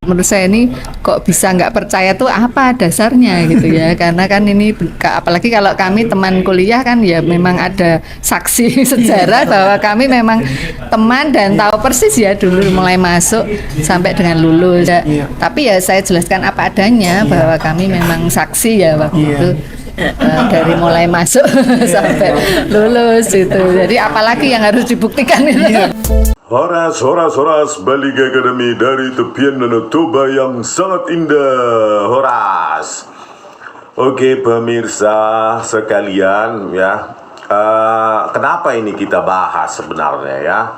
Menurut saya ini kok bisa nggak percaya tuh apa dasarnya gitu ya, karena kan ini apalagi kalau kami teman kuliah kan ya memang ada saksi sejarah bahwa kami memang teman dan tahu persis ya dulu mulai masuk sampai dengan lulus ya. Tapi ya saya jelaskan apa adanya bahwa kami memang saksi ya waktu itu. Dari mulai masuk sampai lulus itu. Jadi apalagi yang harus dibuktikan itu. Horas, Balik Academy dari tepian Danau Toba yang sangat indah. Horas. Oke pemirsa sekalian ya, kenapa ini kita bahas sebenarnya ya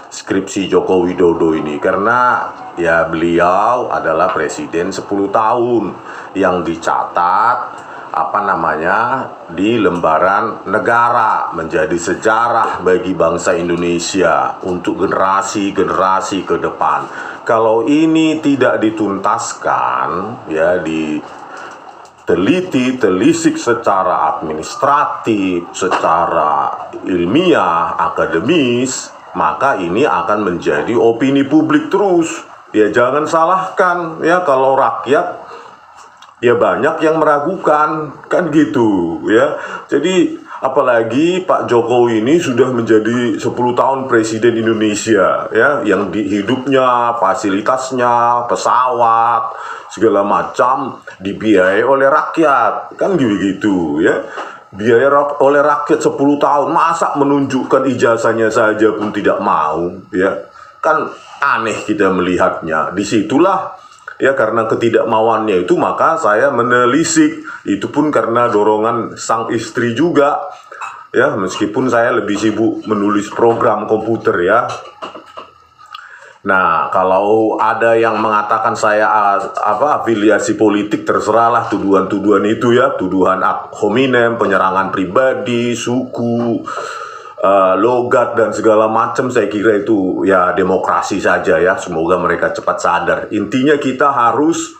skripsi Joko Widodo ini? Karena ya beliau adalah presiden 10 tahun yang dicatat di lembaran negara, menjadi sejarah bagi bangsa Indonesia untuk generasi-generasi ke depan. Kalau ini tidak dituntaskan ya, diteliti-telisik secara administratif, secara ilmiah, akademis, maka ini akan menjadi opini publik terus. Ya jangan salahkan ya kalau rakyat ya banyak yang meragukan, kan gitu ya. Jadi apalagi Pak Jokowi ini sudah menjadi 10 tahun presiden Indonesia ya, yang di hidupnya, fasilitasnya, pesawat, segala macam dibiayai oleh rakyat, kan gitu ya. Biaya oleh rakyat 10 tahun, masa menunjukkan ijazahnya saja pun tidak mau ya. Kan aneh kita melihatnya. Disitulah ya, karena ketidakmauannya itu maka saya menelisik, itu pun karena dorongan sang istri juga ya, meskipun saya lebih sibuk menulis program komputer ya. Nah kalau ada yang mengatakan saya afiliasi politik, terserahlah tuduhan-tuduhan itu ya, tuduhan ad hominem, penyerangan pribadi, suku, logat dan segala macam. Saya kira itu ya demokrasi saja ya, semoga mereka cepat sadar. Intinya kita harus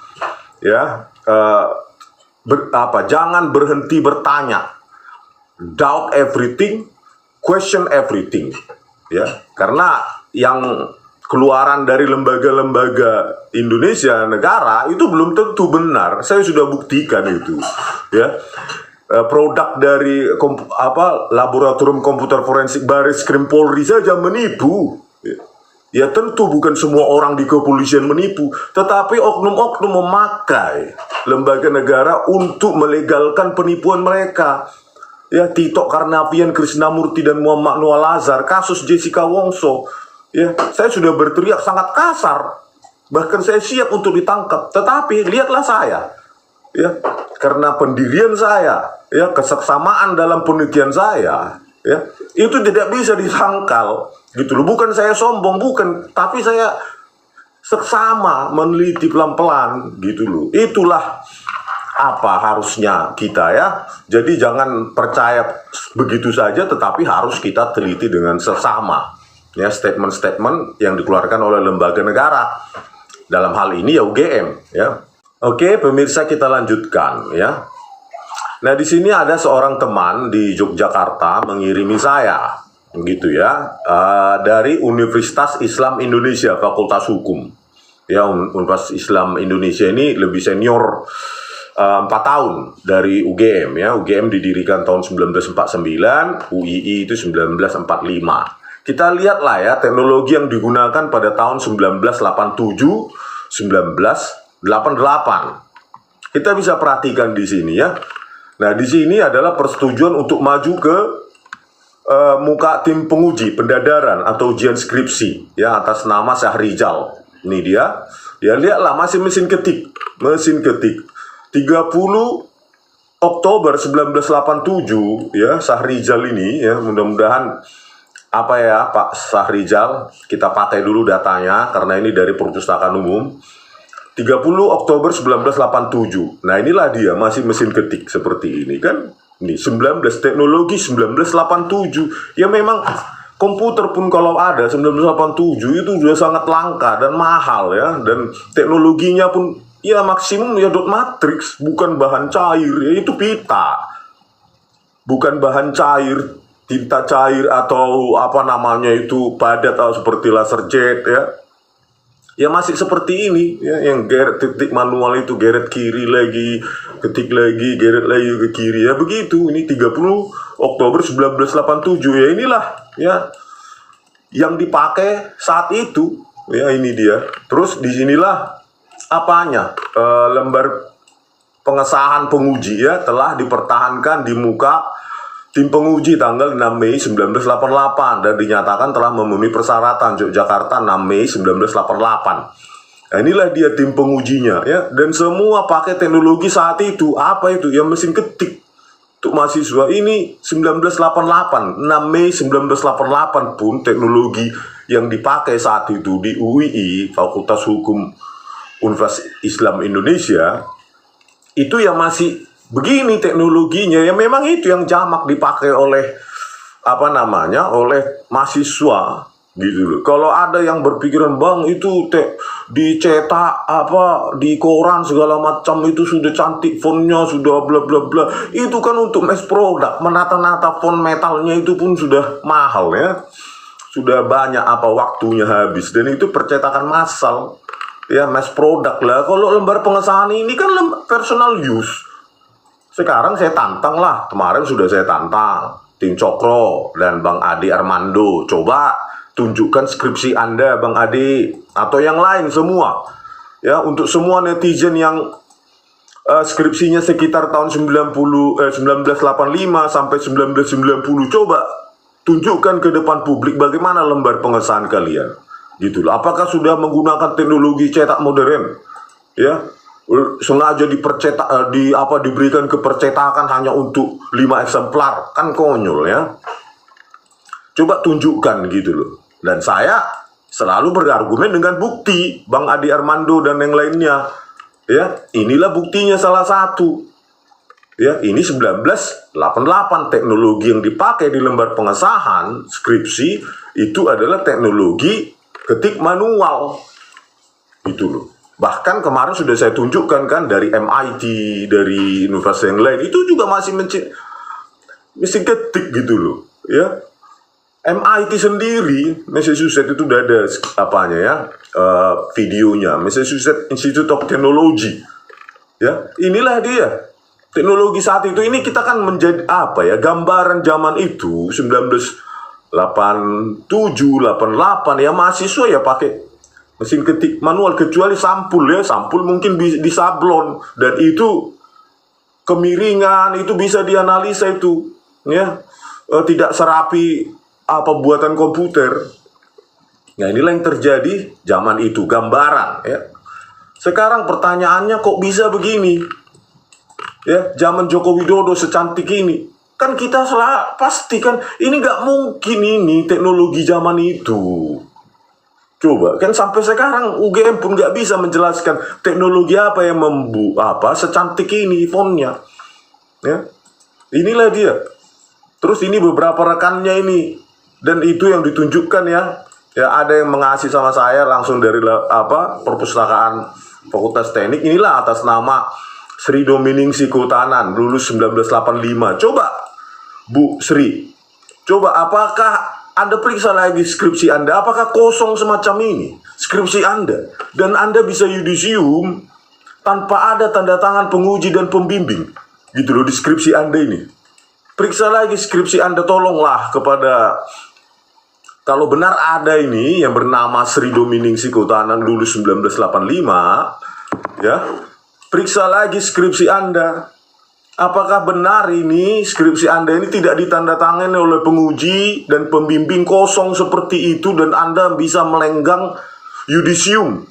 ya jangan berhenti bertanya, doubt everything, question everything ya, karena yang keluaran dari lembaga-lembaga Indonesia negara itu belum tentu benar. Saya sudah buktikan itu ya. Produk dari laboratorium komputer forensik Baris Krim Polri saja menipu. Ya tentu bukan semua orang di kepolisian menipu, tetapi oknum-oknum memakai lembaga negara untuk melegalkan penipuan mereka. Ya Tito Karnavian, Krisnamurti dan Muhammad Noah Lazar, kasus Jessica Wongso. Ya, saya sudah berteriak sangat kasar, bahkan saya siap untuk ditangkap. Tetapi lihatlah saya, ya, karena pendirian saya, ya, keseksamaan dalam penelitian saya, ya, itu tidak bisa disangkal, gitu loh. Bukan saya sombong, bukan, tapi saya seksama meneliti pelan-pelan, gitu loh. Itulah apa harusnya kita ya. Jadi jangan percaya begitu saja, tetapi harus kita teliti dengan seksama. Ya, statement-statement yang dikeluarkan oleh lembaga negara, dalam hal ini ya UGM ya. Oke pemirsa, kita lanjutkan ya. Nah di sini ada seorang teman di Yogyakarta mengirimi saya gitu ya, dari Universitas Islam Indonesia Fakultas Hukum ya. Universitas Islam Indonesia ini lebih senior 4 tahun dari UGM ya. UGM didirikan tahun 1949, UII itu 1945. Kita lihatlah ya teknologi yang digunakan pada tahun 1987, 1988. Kita bisa perhatikan di sini ya. Nah, di sini adalah persetujuan untuk maju ke muka tim penguji pendadaran atau ujian skripsi ya, atas nama Syahrizal. Ini dia. Ya lihatlah, masih mesin ketik. 30 Oktober 1987 ya, Syahrizal ini ya, mudah-mudahan Pak Syahrizal, kita pakai dulu datanya karena ini dari perpustakaan umum. 30 Oktober 1987. Nah inilah dia, masih mesin ketik seperti ini kan. Ini teknologi 1987. Ya memang komputer pun kalau ada 1987 itu sudah sangat langka dan mahal ya. Dan teknologinya pun ya maksimum ya dot matrix, bukan bahan cair ya, itu pita. Bukan bahan cair, tinta cair atau apa namanya itu padat atau seperti laser jet ya. ya masih seperti ini ya, yang geret titik manual itu, geret kiri lagi, ketik lagi, geret lagi ke kiri ya begitu. Ini 30 Oktober 1987 ya, inilah ya yang dipakai saat itu ya, ini dia. Terus disinilah apanya, lembar pengesahan penguji ya telah dipertahankan di muka tim penguji tanggal 6 Mei 1988 dan dinyatakan telah memenuhi persyaratan. Yogyakarta 6 Mei 1988. Nah, inilah dia tim pengujinya ya, dan semua pakai teknologi saat itu. Apa itu? Ya mesin ketik untuk mahasiswa. Ini 1988, 6 Mei 1988 pun teknologi yang dipakai saat itu di UII, Fakultas Hukum Universitas Islam Indonesia, itu yang masih begini teknologinya. Ya memang itu yang jamak dipakai oleh oleh mahasiswa gitu loh. Kalau ada yang berpikiran, bang itu dicetak di koran segala macam itu sudah cantik fontnya, sudah bla bla bla, itu kan untuk mass product. Menata-nata font metalnya itu pun sudah mahal ya, sudah banyak waktunya habis, dan itu percetakan massal ya, mass product lah. Kalau lembar pengesahan ini kan personal use. Sekarang saya tantang lah, kemarin sudah saya tantang Tim Cokro dan Bang Adi Armando. Coba tunjukkan skripsi Anda, Bang Adi, atau yang lain semua. Ya, untuk semua netizen yang skripsinya sekitar tahun 1985 sampai 1990, coba tunjukkan ke depan publik bagaimana lembar pengesahan kalian. Gitu loh. Apakah sudah menggunakan teknologi cetak modern? Ya, sengaja diberikan ke percetakan hanya untuk 5 eksemplar, kan konyol ya. Coba tunjukkan gitu loh. Dan saya selalu berargumen dengan bukti, Bang Adi Armando dan yang lainnya ya. Inilah buktinya salah satu ya. Ini 1988 teknologi yang dipakai di lembar pengesahan skripsi itu adalah teknologi ketik manual gitu loh. Bahkan kemarin sudah saya tunjukkan kan dari MIT, dari universitas yang lain, itu juga masih mesin ketik gitu loh ya. MIT sendiri, Massachusetts, itu udah ada videonya, Massachusetts Institute of Technology ya. Inilah dia teknologi saat itu. Ini kita kan menjadi gambaran zaman itu 1987, 88 ya, mahasiswa ya pakai mesin ketik manual, kecuali sampul ya, sampul mungkin disablon, dan itu kemiringan itu bisa dianalisa itu ya, tidak serapi buatan komputer. Nah, inilah yang terjadi zaman itu, gambaran ya. Sekarang pertanyaannya, kok bisa begini ya, zaman Joko Widodo secantik ini, kan kita pastikan ini nggak mungkin ini teknologi zaman itu. Coba, kan sampai sekarang UGM pun nggak bisa menjelaskan teknologi apa yang secantik ini fontnya. Ya, inilah dia. Terus ini beberapa rekannya ini, dan itu yang ditunjukkan ya. Ya, ada yang mengasih sama saya langsung dari perpustakaan Fakultas Teknik. Inilah atas nama Sri Dominingsi Kehutanan, lulus 1985. Coba, Bu Sri, coba apakah Anda periksa lagi skripsi Anda, apakah kosong semacam ini skripsi Anda, dan Anda bisa yudisium tanpa ada tanda tangan penguji dan pembimbing gitu loh di skripsi Anda ini. Periksa lagi skripsi Anda, tolonglah, kepada, kalau benar ada ini yang bernama Sri Dominingsi Kehutanan, lulus 1985 ya, periksa lagi skripsi Anda. Apakah benar ini skripsi Anda ini tidak ditandatangani oleh penguji dan pembimbing, kosong seperti itu, dan Anda bisa melenggang yudisium.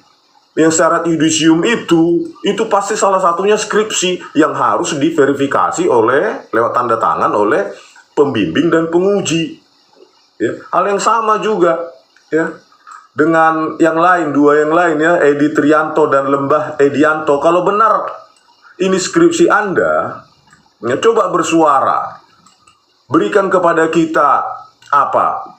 Yang syarat yudisium itu pasti salah satunya skripsi yang harus diverifikasi lewat tanda tangan oleh pembimbing dan penguji. Ya, hal yang sama juga ya dengan yang lain, dua yang lain ya, Edi Trianto dan Lembah Edianto. Kalau benar ini skripsi Anda, ya, coba bersuara, berikan kepada kita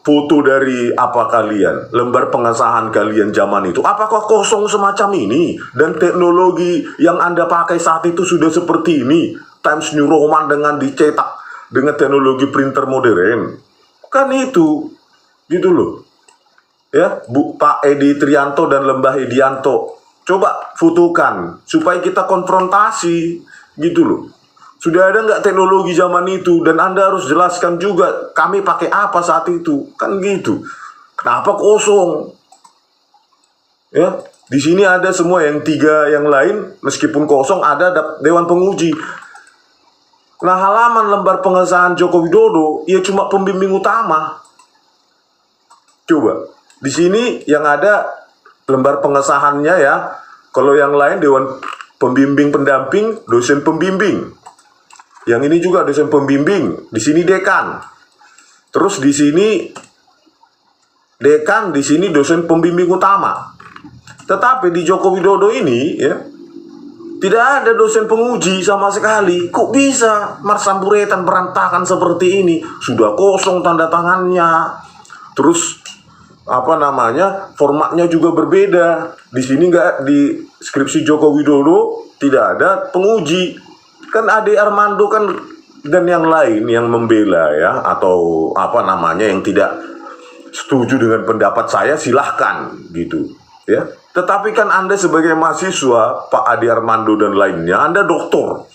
foto dari kalian, lembar pengesahan kalian zaman itu. Apakah kosong semacam ini, dan teknologi yang Anda pakai saat itu sudah seperti ini, Times New Roman dengan dicetak dengan teknologi printer modern, kan itu gitu loh. ya, Pak Edi Trianto dan Lembah Edianto. Coba fotokan supaya kita konfrontasi gitu loh. Sudah ada nggak teknologi zaman itu, dan Anda harus jelaskan juga kami pakai apa saat itu, kan gitu. Kenapa kosong? Ya, di sini ada semua yang 3 yang lain, meskipun kosong ada Dewan Penguji. Nah, halaman lembar pengesahan Joko Widodo ya cuma pembimbing utama. Coba di sini yang ada lembar pengesahannya ya. Kalau yang lain Dewan Pembimbing Pendamping, dosen pembimbing. Yang ini juga dosen pembimbing, di sini dekan. Terus di sini dekan, di sini dosen pembimbing utama. Tetapi di Joko Widodo ini ya tidak ada dosen penguji sama sekali. Kok bisa marsamburetan berantakan seperti ini? Sudah kosong tanda tangannya. Terus formatnya juga berbeda. Di sini nggak, di skripsi Joko Widodo tidak ada penguji. Kan Ade Armando kan dan yang lain yang membela ya, atau yang tidak setuju dengan pendapat saya, silahkan gitu ya. Tetapi kan Anda sebagai mahasiswa, Pak Ade Armando dan lainnya, Anda doktor,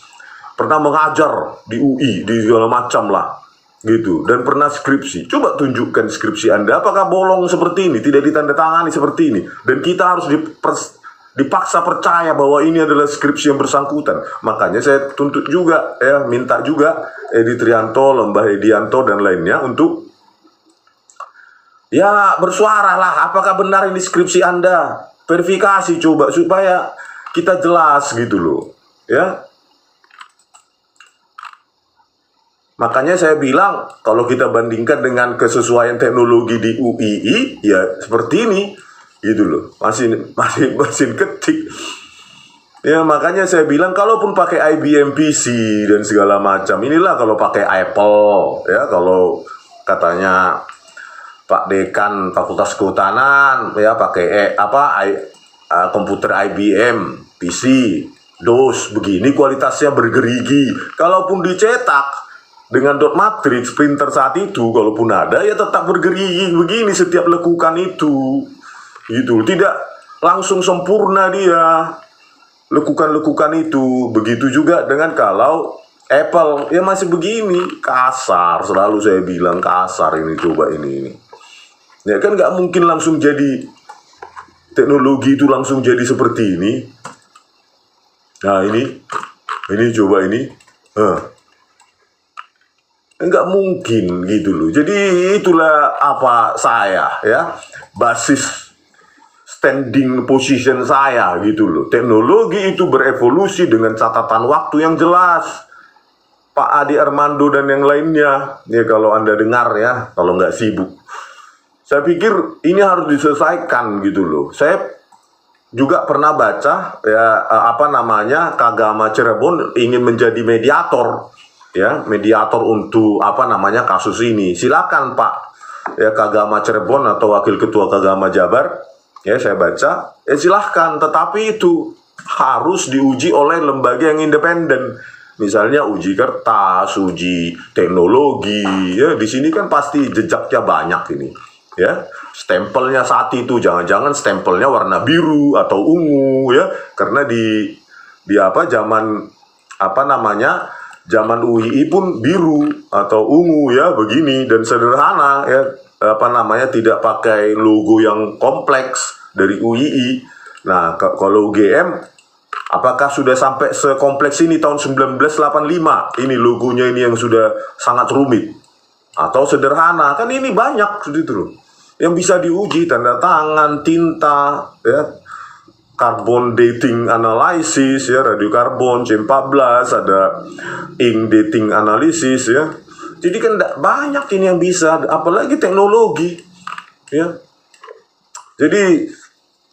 pernah mengajar di UI, di segala macam lah gitu, dan pernah skripsi. Coba tunjukkan skripsi Anda, apakah bolong seperti ini, tidak ditandatangani seperti ini, dan kita harus dipaksa percaya bahwa ini adalah skripsi yang bersangkutan. Makanya saya tuntut juga ya, minta juga Edi Trianto, Lembah Edianto dan lainnya untuk ya bersuara lah, apakah benar ini skripsi Anda? Verifikasi coba supaya kita jelas gitu loh ya. Makanya saya bilang kalau kita bandingkan dengan kesesuaian teknologi di UII ya seperti ini gitu loh, masih mesin ketik ya. Makanya saya bilang kalaupun pakai IBM PC dan segala macam, inilah kalau pakai Apple ya, kalau katanya Pak Dekan Fakultas Kehutanan ya pakai komputer IBM PC DOS begini, kualitasnya bergerigi. Kalaupun dicetak dengan dot matrix printer saat itu, kalaupun ada ya tetap bergerigi begini setiap lekukan itu gitu, tidak langsung sempurna dia lekukan-lekukan itu. Begitu juga dengan kalau Apple ya masih begini, kasar, selalu saya bilang kasar ini. Coba ini ya kan nggak mungkin langsung jadi teknologi itu langsung jadi seperti ini. Nah ini coba ini nggak mungkin gitu loh. Jadi itulah saya ya, basis standing position saya gitu loh. Teknologi itu berevolusi dengan catatan waktu yang jelas. Pak Ade Armando dan yang lainnya ya, kalau Anda dengar ya, kalau nggak sibuk, saya pikir ini harus diselesaikan gitu loh. Saya juga pernah baca ya Kagama Cirebon ingin menjadi mediator ya, mediator untuk kasus ini. Silakan Pak ya, Kagama Cirebon atau Wakil Ketua Kagama Jabar ya, saya baca silahkan, tetapi itu harus diuji oleh lembaga yang independen, misalnya uji kertas, uji teknologi ya. Di sini kan pasti jejaknya banyak ini ya, stempelnya saat itu jangan-jangan stempelnya warna biru atau ungu ya, karena di zaman UII pun biru atau ungu ya begini, dan sederhana ya, tidak pakai logo yang kompleks dari UII. Nah kalau UGM apakah sudah sampai sekompleks ini tahun 1985 ini logonya ini yang sudah sangat rumit, atau sederhana? Kan ini banyak gitu loh yang bisa diuji, tanda tangan, tinta ya, carbon dating analysis ya, radiokarbon C14, ada ink dating analysis ya. Jadi kan banyak ini yang bisa, apalagi teknologi ya. Jadi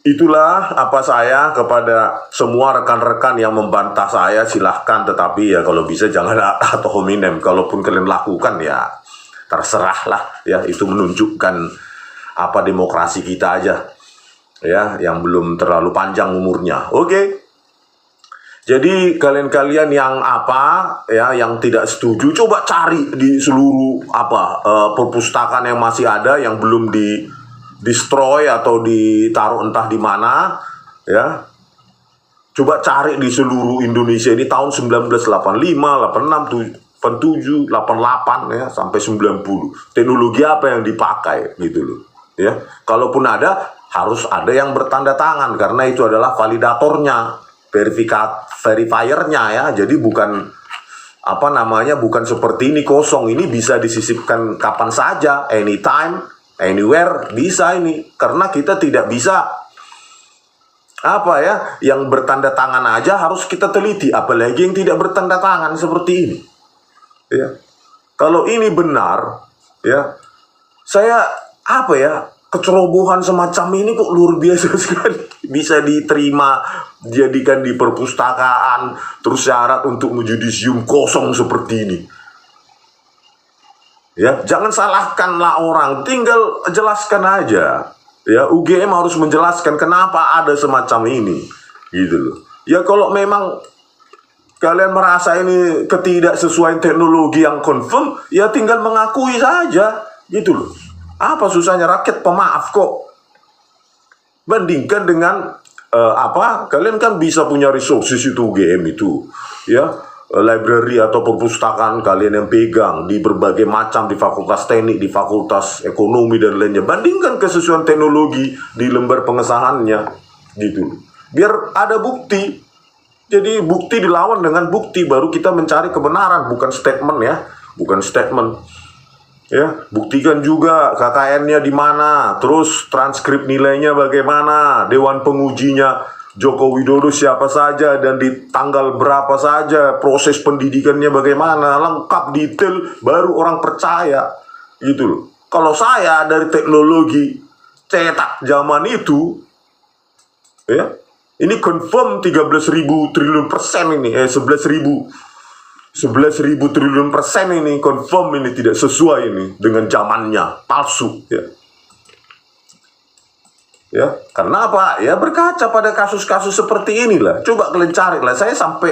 itulah saya kepada semua rekan-rekan yang membantah saya, silahkan, tetapi ya kalau bisa jangan ad hominem. Kalaupun kalian lakukan ya terserah lah ya, itu menunjukkan demokrasi kita aja ya, yang belum terlalu panjang umurnya. Oke. Jadi kalian-kalian yang yang tidak setuju, coba cari di seluruh perpustakaan yang masih ada yang belum destroy atau ditaruh entah di mana, ya. Coba cari di seluruh Indonesia ini tahun 1985, 86, 87, 88 ya sampai 90. Teknologi apa yang dipakai gitu loh. Ya. Kalaupun ada, harus ada yang bertanda tangan karena itu adalah validatornya, verifiernya ya. Jadi bukan bukan seperti ini kosong. Ini bisa disisipkan kapan saja, anytime, anywhere bisa ini. Karena kita tidak bisa yang bertanda tangan aja harus kita teliti, apalagi yang tidak bertanda tangan seperti ini. Ya. Kalau ini benar, ya, saya kecerobohan semacam ini kok luar biasa sekali. Bisa diterima, dijadikan di perpustakaan, terus syarat untuk yudisium kosong seperti ini. Ya, jangan salahkanlah orang, tinggal jelaskan aja. Ya, UGM harus menjelaskan kenapa ada semacam ini, gitu loh. Ya kalau memang kalian merasa ini ketidaksesuaian teknologi yang confirm, ya tinggal mengakui saja, gitu loh. Apa susahnya, rakyat pemaaf kok. Bandingkan dengan kalian kan bisa punya resources itu UGM itu, ya. Library atau perpustakaan kalian yang pegang di berbagai macam, di fakultas teknik, di fakultas ekonomi dan lainnya. Bandingkan kesesuaian teknologi di lembar pengesahannya, gitu. Biar ada bukti. Jadi bukti dilawan dengan bukti, baru kita mencari kebenaran, bukan statement ya, bukan statement. Ya, buktikan juga KKN-nya di mana, terus transkrip nilainya bagaimana, dewan pengujinya Joko Widodo siapa saja dan di tanggal berapa saja, proses pendidikannya bagaimana, lengkap detail, baru orang percaya, gitu loh. Kalau saya dari teknologi cetak zaman itu, ya, ini confirm 13.000 triliun persen ini, 11.000 triliun persen ini confirm ini tidak sesuai ini dengan zamannya, palsu, ya. Ya, karena apa? Ya berkaca pada kasus-kasus seperti inilah. Coba kalian cari lah. Saya sampai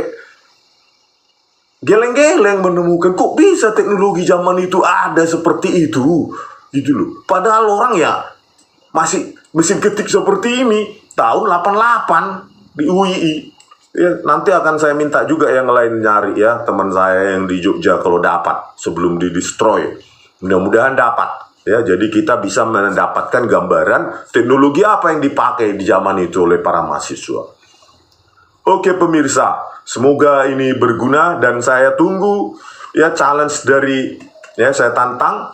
geleng-geleng menemukan kok bisa teknologi zaman itu ada seperti itu, gitu loh. Padahal orang ya masih mesin ketik seperti ini tahun 88 di UII. Ya, nanti akan saya minta juga yang lain nyari ya, teman saya yang di Jogja kalau dapat sebelum di destroy. Mudah-mudahan dapat. Ya, jadi kita bisa mendapatkan gambaran teknologi apa yang dipakai di zaman itu oleh para mahasiswa. Oke pemirsa, semoga ini berguna dan saya tunggu ya challenge dari saya tantang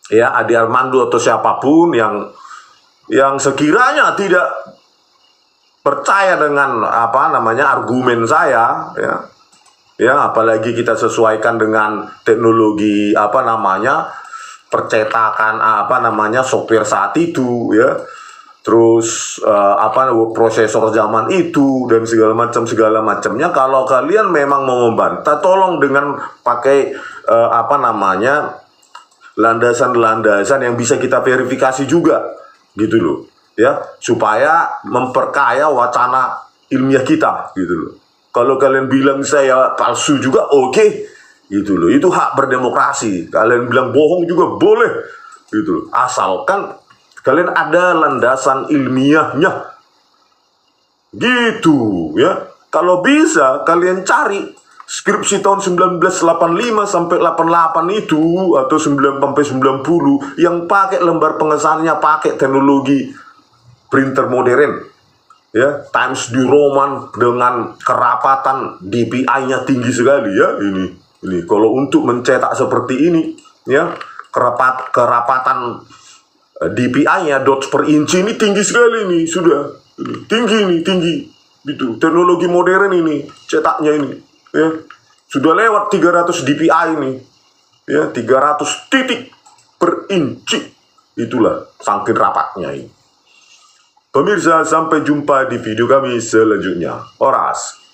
ya Adi Armando atau siapapun yang sekiranya tidak percaya dengan argumen saya ya apalagi kita sesuaikan dengan teknologi percetakan software saat itu ya, terus prosesor zaman itu dan segala macamnya. Kalau kalian memang mau membantah, tolong dengan pakai landasan yang bisa kita verifikasi juga, gitu loh ya, supaya memperkaya wacana ilmiah kita, gitu loh. Kalau kalian bilang saya palsu juga, oke. Gitu loh, itu hak berdemokrasi. Kalian bilang bohong juga boleh, gitu loh. Asalkan kalian ada landasan ilmiahnya, gitu ya. Kalau bisa kalian cari skripsi tahun 1985 sampai 88 itu atau 9 sampai 90 yang pakai lembar pengesahannya pakai teknologi printer modern. Ya, Times New Roman dengan kerapatan DPI-nya tinggi sekali ya ini. Ini kalau untuk mencetak seperti ini ya, kerapatan DPI-nya dots per inci ini tinggi sekali nih, sudah tinggi gitu. Teknologi modern ini cetaknya ini ya sudah lewat 300 DPI ini ya, 300 titik per inci, itulah saking rapatnya ini. Pemirsa, sampai jumpa di video kami selanjutnya. Oras.